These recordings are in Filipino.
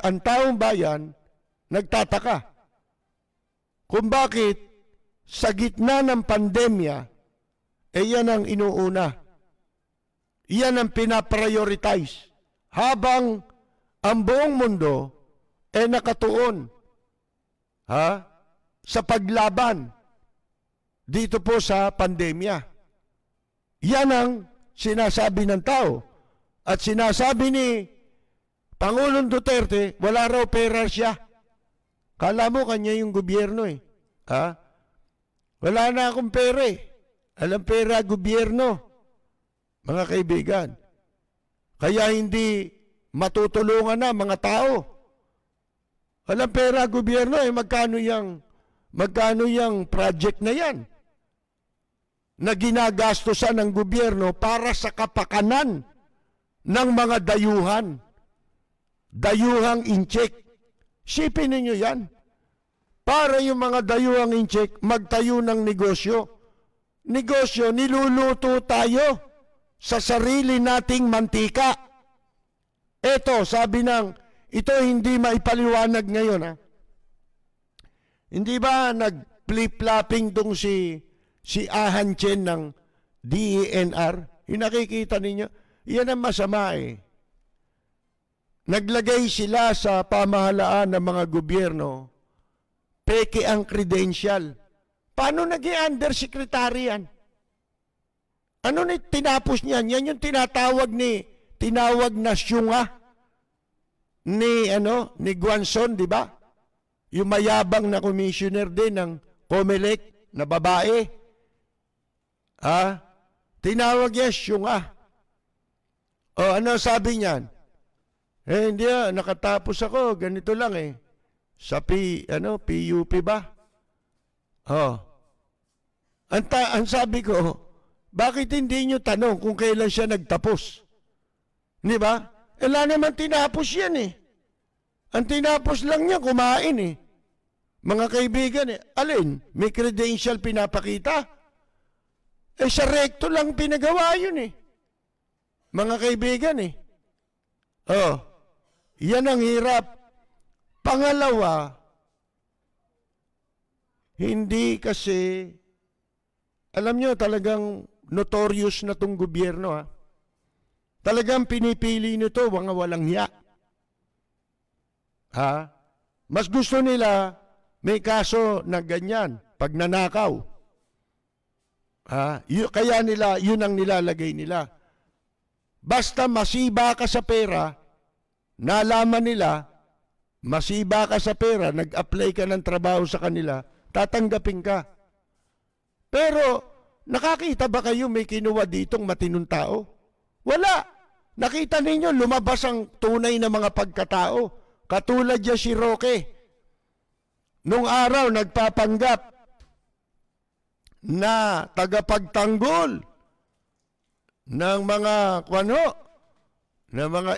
Ang taong bayan nagtataka kung bakit sa gitna ng pandemya, yan ang inuuna. Yan ang pinaprioritize. Habang ang buong mundo nakatuon sa paglaban dito po sa pandemya. Yan ang sinasabi ng tao. At sinasabi ni Pangulong Duterte, wala raw pera siya. Kala mo kanya yung gobyerno eh. Wala na akong pera eh. Alam pera, gobyerno. Mga kaibigan. Kaya hindi matutulungan na mga tao. Walang pera, gobyerno eh. Magkano yung project na yan? Na ginagastosan ng gobyerno para sa kapakanan ng mga dayuhan. Dayuhang incheck. Sipin ninyo yan. Para yung mga dayuhang incheck magtayo ng negosyo. Negosyo, niluluto tayo sa sarili nating mantika. Ito, sabi ito hindi maipaliwanag ngayon. Hindi ba nag-flip-flopping tong si Ahan Chen ng DENR? Yung nakikita ninyo, yan ang masama eh. Naglagay sila sa pamahalaan ng mga gobyerno, peke ang credential. Paano naging undersecretary yan? Ano na tinapos niyan? Yan yung tinawag na syunga ni Guanzon, di ba? Yung mayabang na commissioner din ng COMELEC na babae. Tinawag yan syunga. O ano sabi niyan? Hindi nakatapos ako, ganito lang eh. Sa PUP ba? Ang sabi ko, bakit hindi nyo tanong kung kailan siya nagtapos? Di ba? Wala naman tinapos yan eh. Ang tinapos lang niya, kumain eh. Mga kaibigan eh, alin? May credential pinapakita? Sa recto lang pinagawa yun eh. Mga kaibigan eh. Yan ang hirap. Pangalawa, hindi kasi, alam nyo talagang notorious na tong gobyerno Talagang pinipili nito mga walang hiya. Mas gusto nila may kaso na ganyan, pag nanakaw. Kaya yun ang nilalagay nila. Basta masiba ka sa pera, nalaman nila, masiba ka sa pera, nag-apply ka ng trabaho sa kanila, tatanggapin ka. Pero, nakakita ba kayo may kinuha ditong matinong tao? Wala. Nakita ninyo, lumabas ang tunay na mga pagkatao. Katulad niya si Roque. Nung araw, nagpapanggap na tagapagtanggol ng mga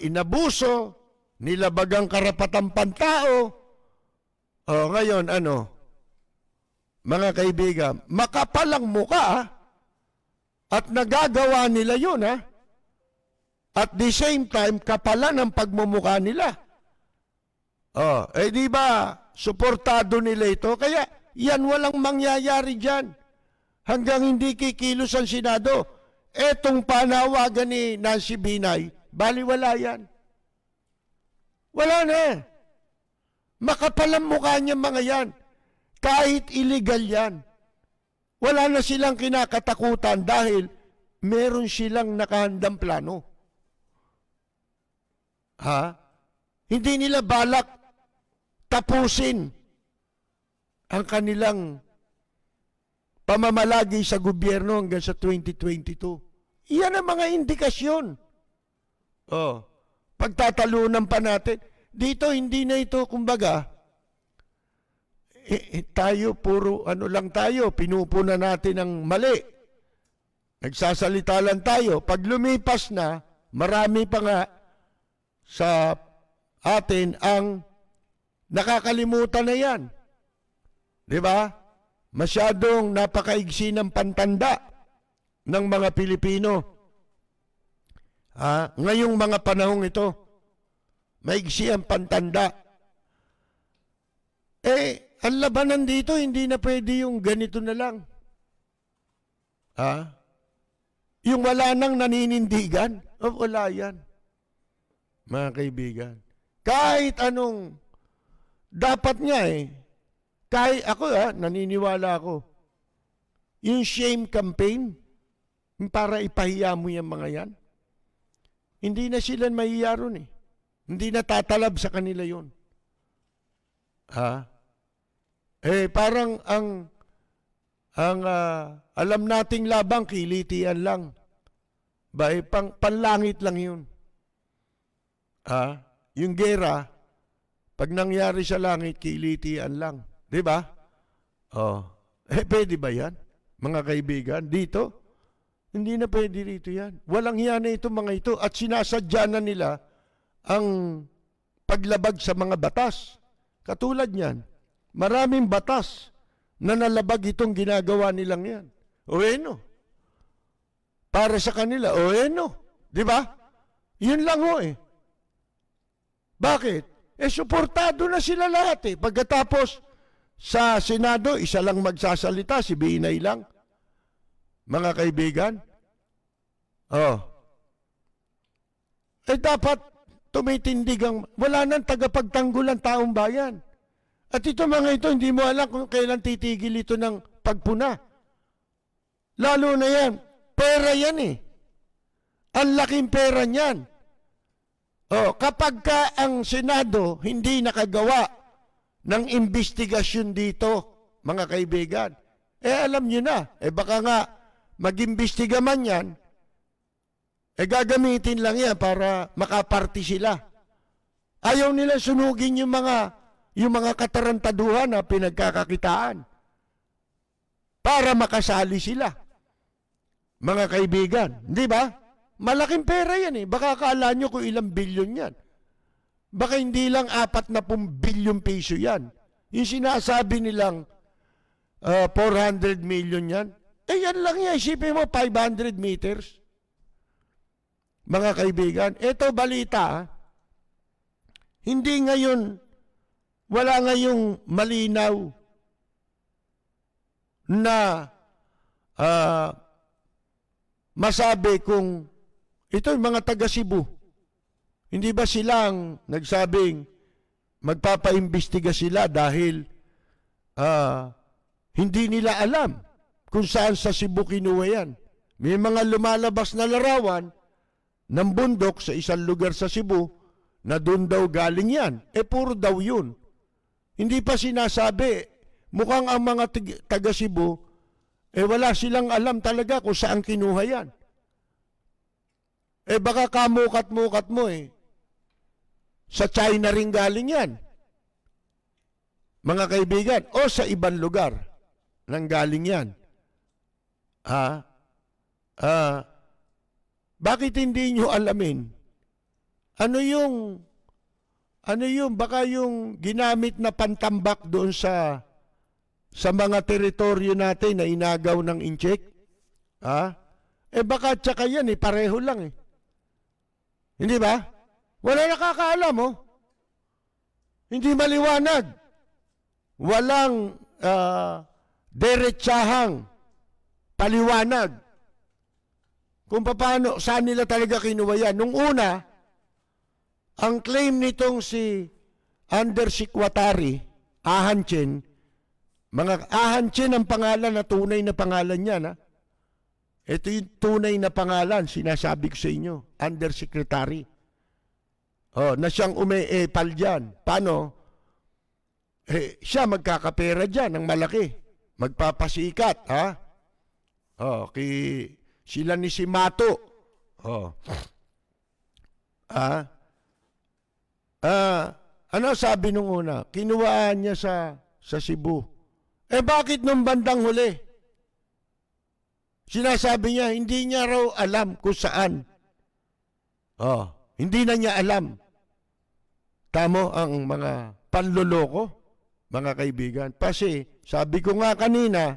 inabuso, nilabagang karapatang pantao. Ngayon, mga kaibigan, makapalang muka at nagagawa nila yun At the same time, kapalan ang pagmumukha nila. Di ba, suportado nila ito? Kaya, yan walang mangyayari dyan. Hanggang hindi kikilos ang Senado. Etong panawagan ni Nancy Binay, baliwala yan. Wala na. Makapalang mukha niya mga yan. Kahit illegal yan. Wala na silang kinakatakutan dahil meron silang nakahandang plano. Hindi nila balak tapusin ang kanilang pamamalagi sa gobyerno hanggang sa 2022. Iyan ang mga indikasyon. Pagtatalunan pa natin. Dito, hindi na ito, kumbaga, tayo, puro lang tayo, pinupuna natin ang mali. Nagsasalita lang tayo. Pag lumipas na, marami pa nga sa atin ang nakakalimutan na yan. Di ba? Masyadong napakaigsi ng pantanda ng mga Pilipino. Ngayong mga panahong ito, maigsi ang pantanda. Ang labanan dito, hindi na pwede yung ganito na lang. Yung wala nang naninindigan, wala yan. Mga kaibigan. Kahit anong, dapat nga kahit ako naniniwala ako, yung shame campaign, para ipahiya mo yung mga yan, hindi na sila mahiya ron Hindi na tatalab sa kanila yun. Parang alam nating labang, kilitian lang. Panlangit lang yun. Yung gera, pag nangyari sa langit, kilitian lang. Di ba? Pwede ba yan? Mga kaibigan, dito? Hindi na pwede rito yan. Walang hiya na ito mga ito. At sinasadya na nila ang paglabag sa mga batas. Katulad niyan, maraming batas na nalabag itong ginagawa nilang yan. Para sa kanila, di ba? Yun lang Bakit? Suportado na sila lahat Pagkatapos, sa Senado, isa lang magsasalita, si Binay lang. Mga kaibigan, dapat tumitindig wala nang tagapagtanggol ang taong bayan. At ito mga ito, hindi mo alam kung kailan titigil ito ng pagpuna. Lalo na yan, pera yan Ang laking pera niyan. Kapag ka ang Senado hindi nakagawa ng investigasyon dito, mga kaibigan, alam nyo na, baka nga mag-imbestiga man yan, gagamitin lang yan para makaparty sila. Ayaw nila sunugin yung mga katarantaduhan na pinagkakakitaan para makasali sila. Mga kaibigan, di ba? Malaking pera yan Baka akala nyo kung ilang bilyon yan. Baka hindi lang 40 bilyong piso yan. Yung sinasabi nilang 400 million yan, yan lang yan. Isipin mo, 500 meters. Mga kaibigan, ito balita, hindi ngayon, wala ngayong malinaw na masabi kung ito yung mga taga Cebu. Hindi ba silang nagsabing magpapaimbestiga sila dahil hindi nila alam kung saan sa Cebu kinuha yan. May mga lumalabas na larawan ng bundok sa isang lugar sa Cebu na doon daw galing yan. Puro daw yun. Hindi pa sinasabi. Mukhang ang mga taga Cebu, wala silang alam talaga kung saan kinuha yan. Baka kamukat-mukat mo sa China rin galing yan. Mga kaibigan, o sa ibang lugar nang galing yan. Bakit hindi nyo alamin? Ano yung baka yung ginamit na pantambak doon sa mga teritoryo natin na inagaw ng incheck? Baka tsaka yan pareho lang Hindi ba? Wala nakakaalam Hindi maliwanag. Walang deretsahang paliwanag kung paano, saan nila talaga kinuha yan. Nung una, ang claim nitong si Undersecretary Ahan Chen, mga Ahan Chen ang pangalan na tunay na pangalan niya Ito yung tunay na pangalan, sinasabi ko sa inyo, Undersecretary. Na siyang umeepal dyan. Paano? Siya magkakapera dyan ng malaki. Magpapasikat, sila ni si Mato. Ano sabi nung una? Kinuhaan niya sa Cebu. Bakit nung bandang huli? Sinasabi niya, hindi niya raw alam kung saan. Hindi na niya alam. Tamo ang mga panloloko, mga kaibigan. Kasi, sabi ko nga kanina,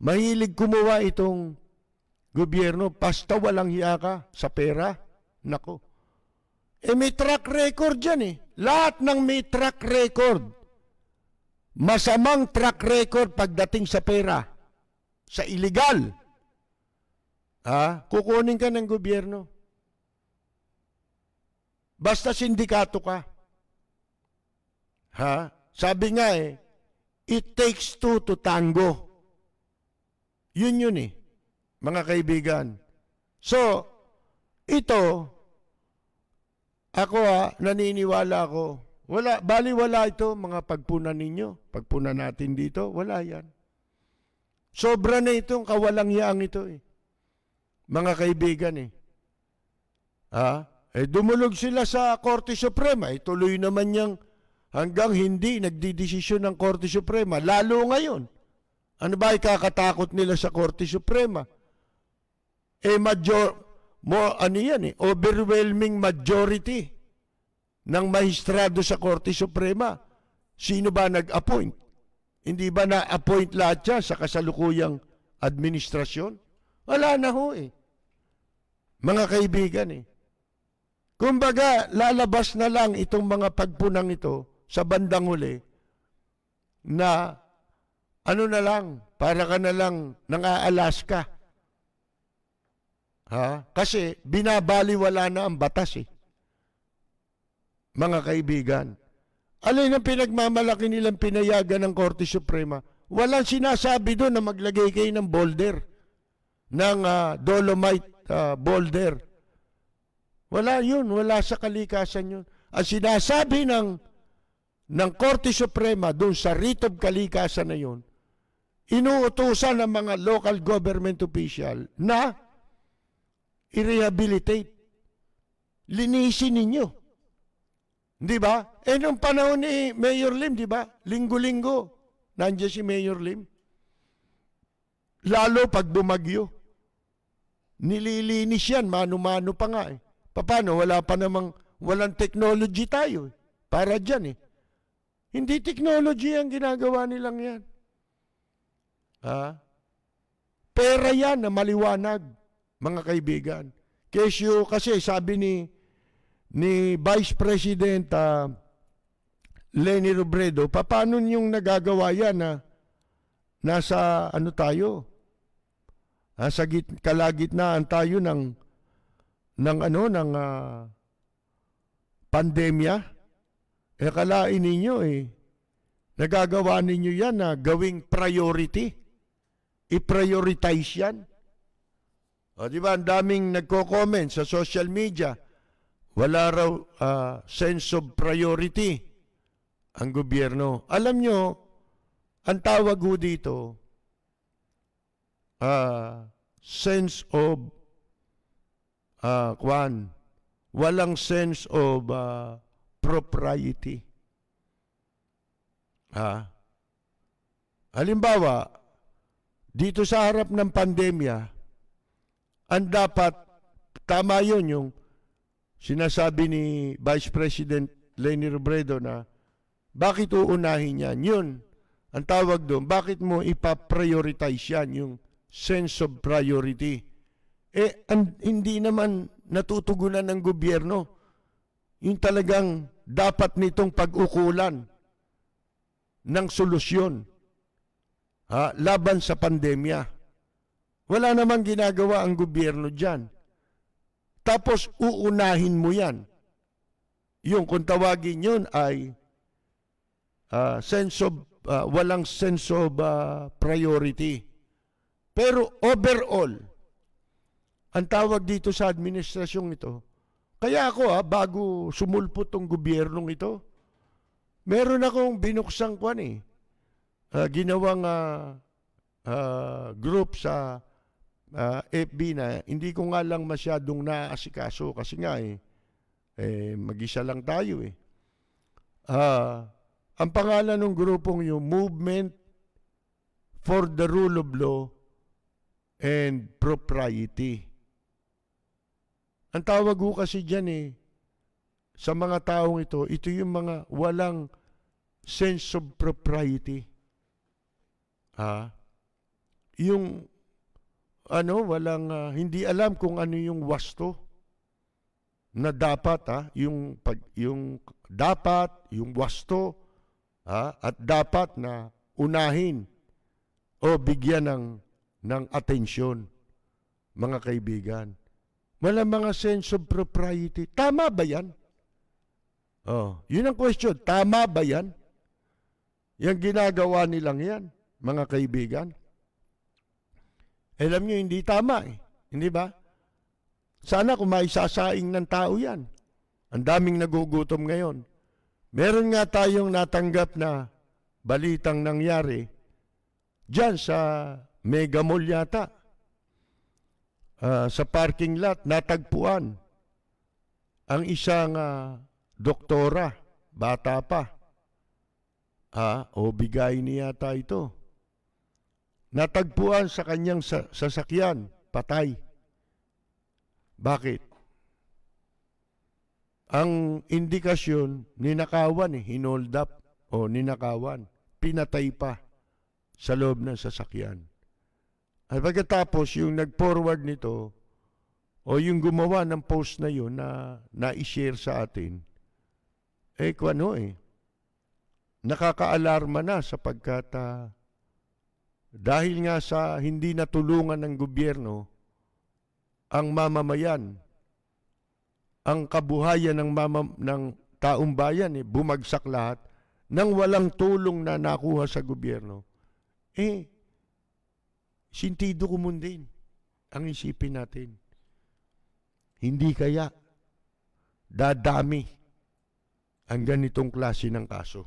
mahilig kumuha itong gobyerno, basta walang hiya ka sa pera. Nako. may track record dyan eh. Lahat ng may track record. Masamang track record pagdating sa pera. Sa illegal. Kukunin ka ng gobyerno. Basta sindikato ka. Sabi nga it takes two to tango. Yun mga kaibigan. So, ito, ako naniniwala ako, baliwala ito, mga pagpunan ninyo, pagpunan natin dito, wala yan. Sobra na itong kawalang-yaang ito mga kaibigan dumulog sila sa Korte Suprema, tuloy naman niyang hanggang hindi nagdidesisyon ng Korte Suprema, lalo ngayon. Ano ba ikakatakot nila sa Korte Suprema? Overwhelming majority ng mahistrado sa Korte Suprema. Sino ba nag-appoint? Hindi ba na-appoint lahat siya sa kasalukuyang administrasyon? Wala na ho mga kaibigan Kumbaga, lalabas na lang itong mga pagpunang ito sa bandang huli na na lang, para ka na lang nang-aalas ka. Kasi binabaliwala na ang batas Mga kaibigan, alin ang pinagmamalaki nilang pinayagan ng Korte Suprema? Walang sinasabi doon na maglagay kayo ng boulder, ng dolomite boulder. Wala yun, wala sa kalikasan yun. Ang sinasabi ng Korte Suprema doon sa writ of kalikasan na yun, inuutusan ng mga local government official na i-rehabilitate. Linisin ninyo. Di ba? Nung panahon ni Mayor Lim, di ba? Linggo-linggo, nandiyan si Mayor Lim. Lalo pag bumagyo. Nililinis yan, mano-mano pa nga Paano? Walang technology tayo para dyan Hindi technology ang ginagawa nilang yan. Pera yan na maliwanag, mga kaibigan. Kasi sabi ni Vice President Leni Robredo, paano yung nagagawa yan na nasa tayo? Sa kalagitnaan tayo ng pandemya. Kalain ninyo nagagawa ninyo yan na gawing priority. I-prioritize yan. Di ba, ang daming nagko-comment sa social media, wala raw sense of priority ang gobyerno. Alam nyo, ang tawag ho dito, sense of walang sense of propriety. Halimbawa, dito sa harap ng pandemya, ang dapat, tama yun yung sinasabi ni Vice President Leni Robredo na bakit uunahin yan? Yun, ang tawag doon, bakit mo ipaprioritize yan, yung sense of priority? Hindi naman natutugunan ng gobyerno. Yung talagang dapat nitong pag-ukulan ng solusyon laban sa pandemya. Wala namang ginagawa ang gobyerno dyan. Tapos uunahin mo yan. Yung kung tawagin yun ay walang sense of priority. Pero overall, ang tawag dito sa administrasyong ito, kaya ako bago sumulpot tong gobyernong ito, meron akong binuksang ginawang group sa FB na hindi ko nga lang masyadong naaasikaso kasi nga mag-isa lang tayo ang pangalan ng grupong yung Movement for the Rule of Law and Propriety. Ang tawag ko kasi dyan sa mga taong ito yung mga walang sense of propriety. Yung walang hindi alam kung ano yung wasto. na dapat yung dapat, yung wasto, at dapat na unahin o bigyan ng atensyon, mga kaibigan. Wala mga sense of propriety. Tama ba yan? Yun ang question. Tama ba yan? Yung ginagawa nilang yan, mga kaibigan. Alam nyo, hindi tama eh. Hindi ba? Sana kung maisasaing ng tao yan. Ang daming nagugutom ngayon. Meron nga tayong natanggap na balitang nangyari dyan sa Mega Mall yata. Sa parking lot, natagpuan ang isang doktora, bata pa. Bigay niya yata ito. Natagpuan sa kanyang sasakyan, patay. Bakit? Ang indikasyon, ninakawan hinold up o ninakawan, pinatay pa sa loob ng sasakyan. At pagkatapos, yung nag-forward nito, o yung gumawa ng post na yun na na-share sa atin, nakaka-alarma na sapagkat dahil nga sa hindi natulungan ng gobyerno, ang mamamayan, ang kabuhayan ng taong bayan, bumagsak lahat nang walang tulong na nakuha sa gobyerno. Sintido kumundin ang isipin natin. Hindi kaya dadami ang ganitong klase ng kaso.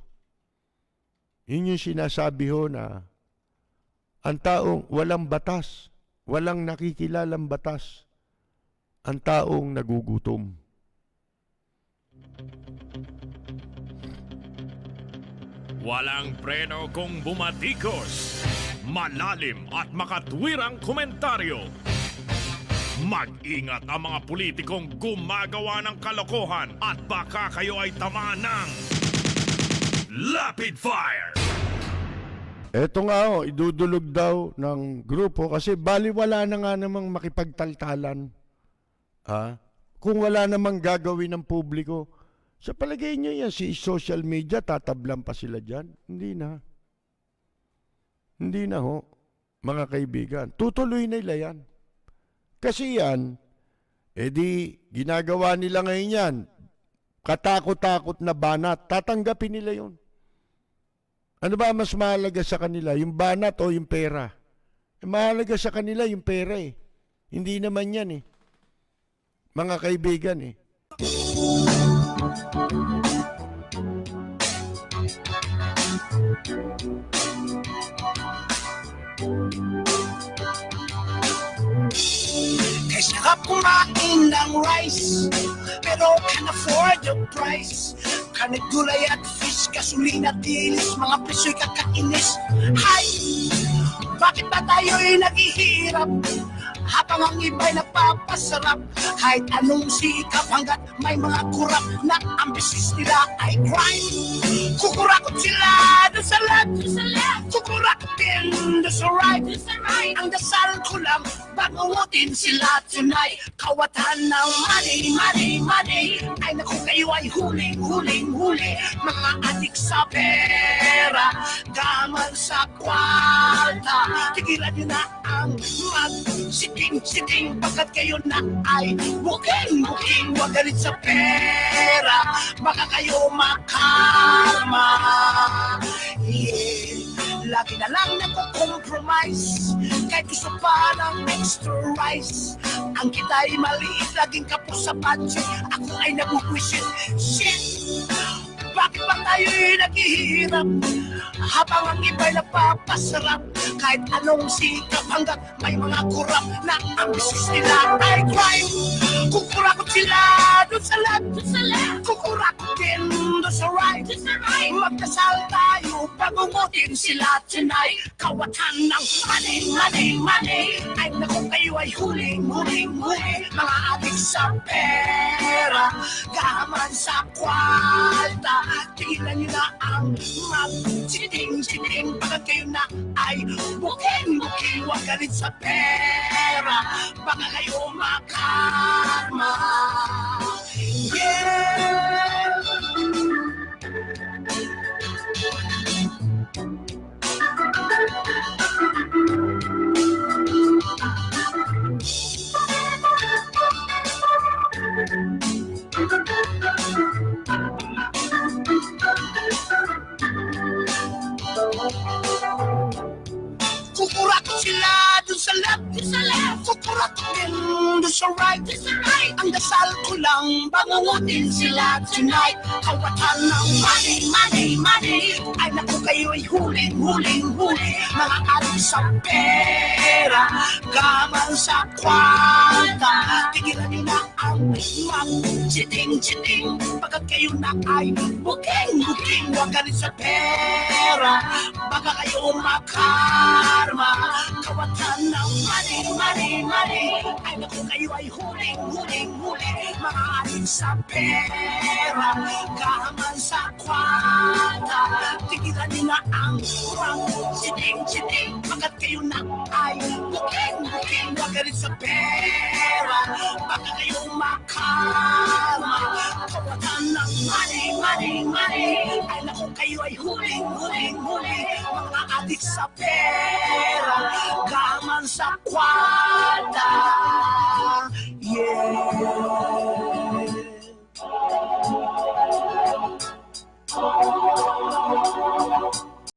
Yun yung sinasabi ho na ang taong walang batas, walang nakikilalang batas, ang taong nagugutom. Walang preno kung bumatikos. Malalim at makatwirang komentaryo. Mag-ingat ang mga politikong gumagawa ng kalokohan at baka kayo ay tamaan ng Rapid Fire! Eto nga idudulog daw ng grupo kasi baliwala na nga namang makipagtaltalan. Kung wala namang gagawin ng publiko, sa palagay nyo yan, si social media, tatablan pa sila dyan? Hindi na. Hindi na ho, mga kaibigan. Tutuloy nila yan. Kasi yan, ginagawa nila ngayon yan. Katakot-takot na banat, tatanggapin nila yun. Ano ba mas mahalaga sa kanila, yung banat o yung pera? Mahalaga sa kanila yung pera eh. Hindi naman yan eh. Mga kaibigan eh. Kay sarap kumain ng rice, pero can afford the price. Kanig gulay at fish, gasolina, dilis, mga presyo'y kakainis. Hay! Bakit ba tayo'y naghihirap? Habang ang iba'y napapasarap. Kahit anong sikap hanggat may mga kurap na ang business nila ay crime. Kukurakot sila doon sa left, kukurakot din doon sa right. Ang dasal ko lang, bagutin sila tonight. Kawatan ng money, money, money. Ay naku, kayo ay huling, huling, huli. Mga adik sa pera, gaman sa kwarta. Tigilan nyo na ang mag-siting, pagkat kayo na ay booking, wag galit sa pera. Baka kayo makarma. Lagi na lang nagko-compromise, kahit gusto pa ng extra rice. Ang kita'y maliit, laging kapos sa budget. Ako ay nabubwisit. Shit! Bakit ba tayo'y naghihirap? Habang ang iba'y napapasarap. Kahit anong sikap hanggat may mga kurap na ang business nila ay crime. Kukurakot sila doon sa left, kukurakot din doon sa right. Magdasal tayo, pagungutin sila tonight. Kawatan ng money, money, money. Ay naku, kayo ay huling, huling, huli. Mga adik sa pera, gaman sa kwarta. Tigilan nyo na ang mag-siting, pagkat kayo na ay booking, wag galit sa pera. Baka kayo makarma. Yeah. Kukurakot sila dun sa left, kukurakot din dun sa right, ang dasal ko lang bangungutin sila tonight. Kawatan ng money, ay naku kayo'y huling, mga aling sa pera, gaman sa kwarta. Tigilan nyo na ang mag-chiting, pagkat kayo na ay booking, wag ka rin sa pera, baka kayo makarma. Kawatan ng money, ay naku kayo ay huling, mga aling sa pera, gaman sa kwarta. Tigilan nyo na ang mag-chiting, pagkat kayo na ay booking, wag ka rin sa pera, baka kayo makarma. Kawatan ng money, ay naku kayo ay huling, mga adik sa pera, gaman sa kwarta.